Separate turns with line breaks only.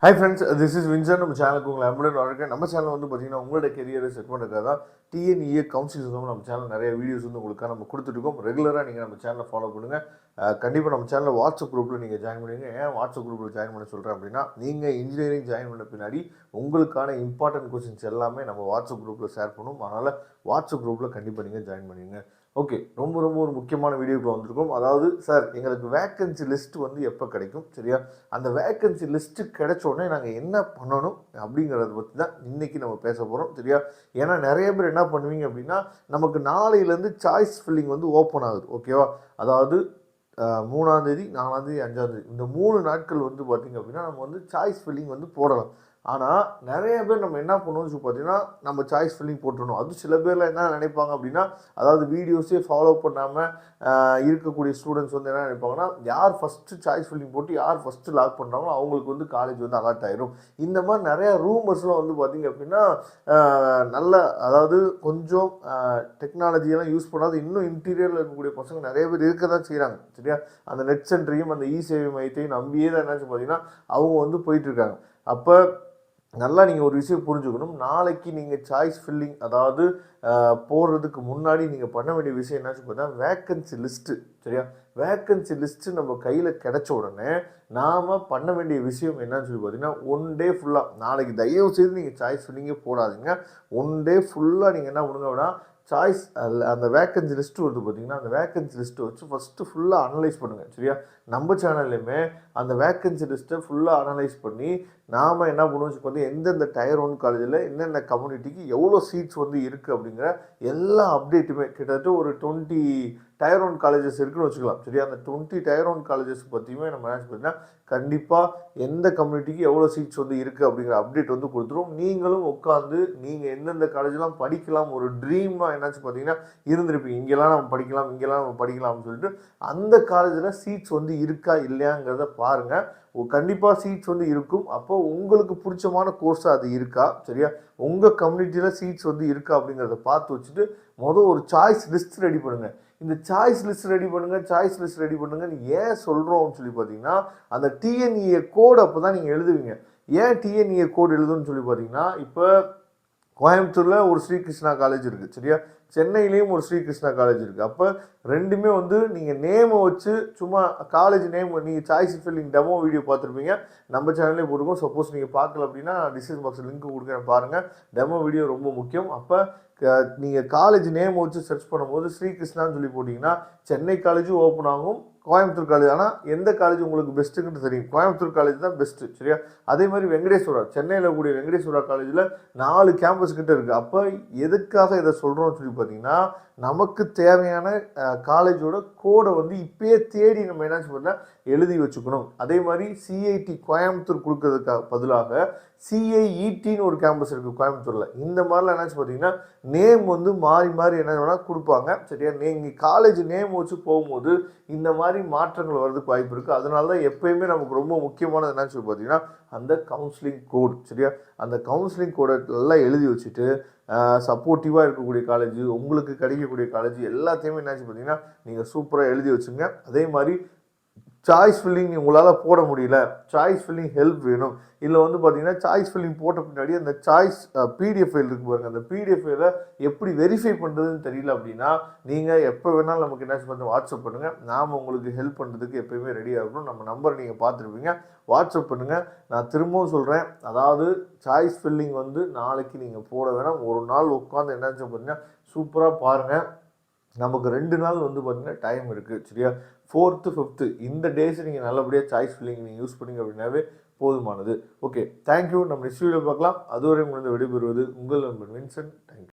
Hi friends, this is Vinson. நம்ம சேனலுக்கு உங்களை அன்புடன் வரவேற்கிறேன். நம்ம சேனல் வந்து பார்த்தீங்கன்னா உங்களோட கெரியரை செட் பண்ணுறதுக்காக தான் டிஎன்இஏ கவுன்சிலிங் நம்ம சேனல் நிறைய வீடியோஸ் வந்து உங்களுக்காக நம்ம கொடுத்துருக்கோம். ரெகுலராக நீங்கள் நம்ம சேனலை ஃபாலோ பண்ணுங்கள். கண்டிப்பாக நம்ம சேனலில் வாட்ஸ்அப் குரூப்பில் நீங்கள் ஜாயின் பண்ணுவீங்க. ஏன் வாட்ஸ்அப் குரூப்பில் ஜாயின் பண்ண சொல்கிறேன் அப்படின்னா, நீங்கள் இன்ஜினியரிங் ஜாயின் பண்ண பின்னாடி உங்களுக்கான இம்பார்ட்டன்ட் கொஸ்டின்ஸ் எல்லாமே நம்ம வாட்ஸ்அப் குரூப்பில் ஷேர் பண்ணுவோம். அதனால் வாட்ஸ்அப் குரூப்பில் கண்டிப்பாக நீங்கள் ஜாயின் பண்ணுவீங்க. ஓகே, ரொம்ப ஒரு முக்கியமான வீடியோக்குள்ள வந்திருக்கோம். அதாவது சார், எங்களுக்கு வேக்கன்சி லிஸ்ட் வந்து எப்போ கிடைக்கும், சரியா? அந்த வேக்கன்சி லிஸ்ட்டு கிடைச்ச உடனே நாங்கள் என்ன பண்ணணும் அப்படிங்கிறத பற்றி தான் இன்றைக்கி நம்ம பேச போகிறோம், சரியா? ஏன்னா நிறைய பேர் என்ன பண்ணுவீங்க அப்படின்னா, நமக்கு நாளையிலேருந்து சாய்ஸ் ஃபில்லிங் வந்து ஓப்பன் ஆகுது, ஓகேவா? அதாவது 3ஆம் தேதி, 4ஆம் தேதி, 5ஆம் தேதி இந்த 3 நாட்கள் வந்து பார்த்திங்க அப்படின்னா நம்ம வந்து சாய்ஸ் ஃபில்லிங் வந்து போடலாம். ஆனால் நிறைய பேர் நம்ம என்ன பண்ணுவோம்னு சொல்லி பார்த்தீங்கன்னா, நம்ம சாய்ஸ் ஃபில்லிங் போட்டுருணும். அது சில பேரில் என்ன நினைப்பாங்க அப்படின்னா, அதாவது வீடியோஸே ஃபாலோ பண்ணாமல் இருக்கக்கூடிய ஸ்டூடெண்ட்ஸ் வந்து என்ன நினைப்பாங்கன்னா, யார் ஃபஸ்ட்டு சாய்ஸ் ஃபில்லிங் போட்டு யார் ஃபஸ்ட்டு லாக் பண்ணுறாங்களோ அவங்களுக்கு வந்து காலேஜ் வந்து அலாட் ஆயிரும். இந்த மாதிரி நிறையா ரூமர்ஸ்லாம் வந்து பார்த்திங்க அப்படின்னா, நல்ல அதாவது கொஞ்சம் டெக்னாலஜியெல்லாம் யூஸ் பண்ணாது இன்னும் இன்டீரியரில் இருக்கக்கூடிய பசங்க நிறைய பேர் இருக்க தான் செய்கிறாங்க, சரியா? அந்த நெட் சென்டரையும் அந்த சேவை மையத்தையும் நம்பியே தான் என்னாச்சு பார்த்தீங்கன்னா அவங்க வந்து போயிட்டுருக்காங்க. அப்போ நல்லா நீங்கள் ஒரு விஷயம் புரிஞ்சுக்கணும். நாளைக்கு நீங்கள் சாய்ஸ் ஃபில்லிங் அதாவது போடுறதுக்கு முன்னாடி நீங்கள் பண்ண வேண்டிய விஷயம் என்னாச்சு பார்த்தா, வேக்கன்சி லிஸ்ட்டு, சரியா? வேக்கன்சி லிஸ்ட்டு நம்ம கையில் கிடைச்ச உடனே நாம் பண்ண வேண்டிய விஷயம் என்னன்னு சொல்லி பார்த்தீங்கன்னா, 1 டே ஃபுல்லாக நாளைக்கு தயவு செய்து நீங்கள் சாய்ஸ் ஃபில்லிங்கே போடாதீங்க. 1 டே ஃபுல்லாக நீங்கள் என்ன பண்ணுங்க அப்படின்னா, சாய்ஸ் அந்த வேக்கன்சி லிஸ்ட்டு வருது பார்த்தீங்கன்னா, அந்த வேக்கன்சி லிஸ்ட்டு வச்சு ஃபஸ்ட்டு ஃபுல்லாக அனலைஸ் பண்ணுங்கள், சரியா? நம்ம சேனல்லையுமே அந்த வேக்கன்சி லிஸ்ட்டை ஃபுல்லாக அனலைஸ் பண்ணி நாம் என்ன பண்ணுவோம் பார்த்தீங்கன்னா, எந்தெந்த டயர் 1 காலேஜில் என்னென்ன கம்யூனிட்டிக்கு எவ்வளோ சீட்ஸ் வந்து இருக்குது அப்படிங்கிற எல்லா அப்டேட்டுமே கிட்டத்தட்ட ஒரு 20 டயர் 1 காலேஜஸ் இருக்குன்னு வச்சுக்கலாம், சரியா? அந்த 20 டயர் 1 காலேஜஸ் பற்றியுமே நம்ம என்ன பார்த்தீங்கன்னா, கண்டிப்பாக எந்த கம்யூனிட்டிக்கு எவ்வளோ சீட்ஸ் வந்து இருக்குது அப்படிங்கிற அப்டேட் வந்து கொடுத்துரும். நீங்களும் உட்காந்து நீங்கள் எந்தெந்த காலேஜெலாம் படிக்கலாம் ஒரு ட்ரீமாக என்னாச்சு பார்த்தீங்கன்னா இருந்திருப்பீங்க. இங்கெல்லாம் நம்ம படிக்கலாம், இங்கெல்லாம் நம்ம படிக்கலாம்னு சொல்லிட்டு அந்த காலேஜில் சீட்ஸ் வந்து இருக்கா இல்லையாங்கிறத பாருங்கள். கண்டிப்பாக சீட்ஸ் வந்து இருக்கும். அப்போ உங்களுக்கு பிடிச்சமான கோர்ஸாக அது இருக்கா, சரியா? உங்கள் கம்யூனிட்டியில் சீட்ஸ் வந்து இருக்கா அப்படிங்கிறத பார்த்து வச்சுட்டு ஒரு சாய்ஸ் லிஸ்ட் ரெடி பண்ணுங்கள். இந்த சாய்ஸ் லிஸ்ட் ரெடி பண்ணுங்கள், சாய்ஸ் லிஸ்ட் ரெடி பண்ணுங்கன்னு ஏன் சொல்கிறோம்னு சொல்லி பார்த்தீங்கன்னா, அந்த டிஎன்இஏ கோடு அப்போ தான் நீங்கள் எழுதுவீங்க. ஏன் டிஎன்இஏ கோடு எழுதுன்னு சொல்லி பார்த்தீங்கன்னா, இப்போ கோயம்புத்தூரில் ஒரு ஸ்ரீகிருஷ்ணா காலேஜ் இருக்குது, சரியா? சென்னையிலையும் ஒரு ஸ்ரீகிருஷ்ணா காலேஜ் இருக்குது. அப்போ ரெண்டுமே வந்து நீங்கள் நேமை வச்சு சும்மா காலேஜ் நேம் நீங்கள் சாய்ஸ் ஃபில்லிங் டெமோ வீடியோ பார்த்துருப்பீங்க, நம்ம சேனல்லே போட்டுருக்கோம். சப்போஸ் நீங்கள் பார்க்கல அப்படின்னா டிஸ்கிரிப்ஷன் பாக்ஸில் லிங்க் கொடுக்குறேன் பாருங்கள். டெமோ வீடியோ ரொம்ப முக்கியம். அப்போ நீங்கள் காலேஜ் நேம் வச்சு சர்ச் பண்ணும்போது ஸ்ரீகிருஷ்ணான்னு சொல்லி போட்டிங்கன்னா சென்னை காலேஜும் ஓப்பன் ஆகும், கோயம்புத்தூர் காலேஜ். ஆனால் எந்த காலேஜ் உங்களுக்கு பெஸ்ட்டுன்னு தெரியும், கோயம்புத்தூர் காலேஜ் தான் பெஸ்ட்டு, சரியா? அதே மாதிரி வெங்கடேஸ்வரா, சென்னையில் கூடிய வெங்கடேஸ்வரா காலேஜில் 4 கேம்பஸ் கிட்ட இருக்குது. அப்போ எதுக்காக இதை சொல்கிறோம்னு சொல்லி பார்த்தீங்கன்னா, நமக்கு தேவையான காலேஜோட கோடை வந்து இப்பயே தேடி நம்ம என்ன பண்ணால் எழுதி வச்சுக்கணும். அதே மாதிரி சிஐடி கோயம்புத்தூர் கொடுக்கறதுக்காக பதிலாக சிஐஇடின்னு ஒரு கேம்பஸ் இருக்குது கோயம்புத்தூரில். இந்த மாதிரிலாம் என்னாச்சு பார்த்தீங்கன்னா நேம் வந்து மாறி மாறி என்ன வேணால் கொடுப்பாங்க, சரியா? நீங்கள் காலேஜ் நேம் வச்சு போகும்போது இந்த மாதிரி மாற்றங்கள் வர்றதுக்கு வாய்ப்பு இருக்குது. அதனால தான் எப்பயுமே நமக்கு ரொம்ப முக்கியமானது என்னன்னு சொல்லி பார்த்தீங்கன்னா அந்த கவுன்சிலிங் கோடு, சரியா? அந்த கவுன்சிலிங் கோடை எல்லாம் எழுதி வச்சுட்டு சப்போர்ட்டிவாக இருக்கக்கூடிய காலேஜ், உங்களுக்கு கிடைக்கக்கூடிய காலேஜ் எல்லாத்தையுமே என்னாச்சு பார்த்தீங்கன்னா நீங்கள் சூப்பராக எழுதி வச்சுங்க. அதே மாதிரி சாய்ஸ் ஃபில்லிங் உங்களால் போட முடியல, சாய்ஸ் ஃபில்லிங் ஹெல்ப் வேணும், இல்லை வந்து பார்த்தீங்கன்னா சாய்ஸ் ஃபில்லிங் போட்ட பின்னாடி அந்த சாய்ஸ் பிடிஎஃப் ஃபைல் இருக்கு பாருங்கள், அந்த பிடிஎஃப் ஃபைலை எப்படி வெரிஃபை பண்ணுறதுன்னு தெரியல அப்படின்னா நீங்கள் எப்போ வேணாலும் நமக்கு என்ன பண்ணி வாட்ஸ்அப் பண்ணுங்கள். நாம் உங்களுக்கு ஹெல்ப் பண்ணுறதுக்கு எப்போயுமே ரெடியாக இருக்கணும். நம்ம நம்பர் நீங்கள் பார்த்துருப்பீங்க, வாட்ஸ்அப் பண்ணுங்கள். நான் திரும்பவும் சொல்கிறேன், அதாவது சாய்ஸ் ஃபில்லிங் வந்து நாளைக்கு நீங்கள் போட வேணாம், ஒரு நாள் உட்காந்து என்னாச்சு பார்த்தீங்கன்னா சூப்பராக பாருங்கள். நமக்கு 2 நாள் வந்து பார்த்திங்கன்னா டைம் இருக்குது, சரியா? 4th 5th இந்த டேஸ் நீங்கள் நல்லபடியாக சாய்ஸ் ஃபில்லிங் நீங்கள் யூஸ் பண்ணிங்க அப்படின்னாவே போதுமானது. Okay, thank you. நம்ம நெக்ஸ்ட் வீடியோ பார்க்கலாம். அதுவரை உங்களுக்கு விடைபெறுவது உங்கள் நண்பன் வின்சென்ட். தேங்க்யூ.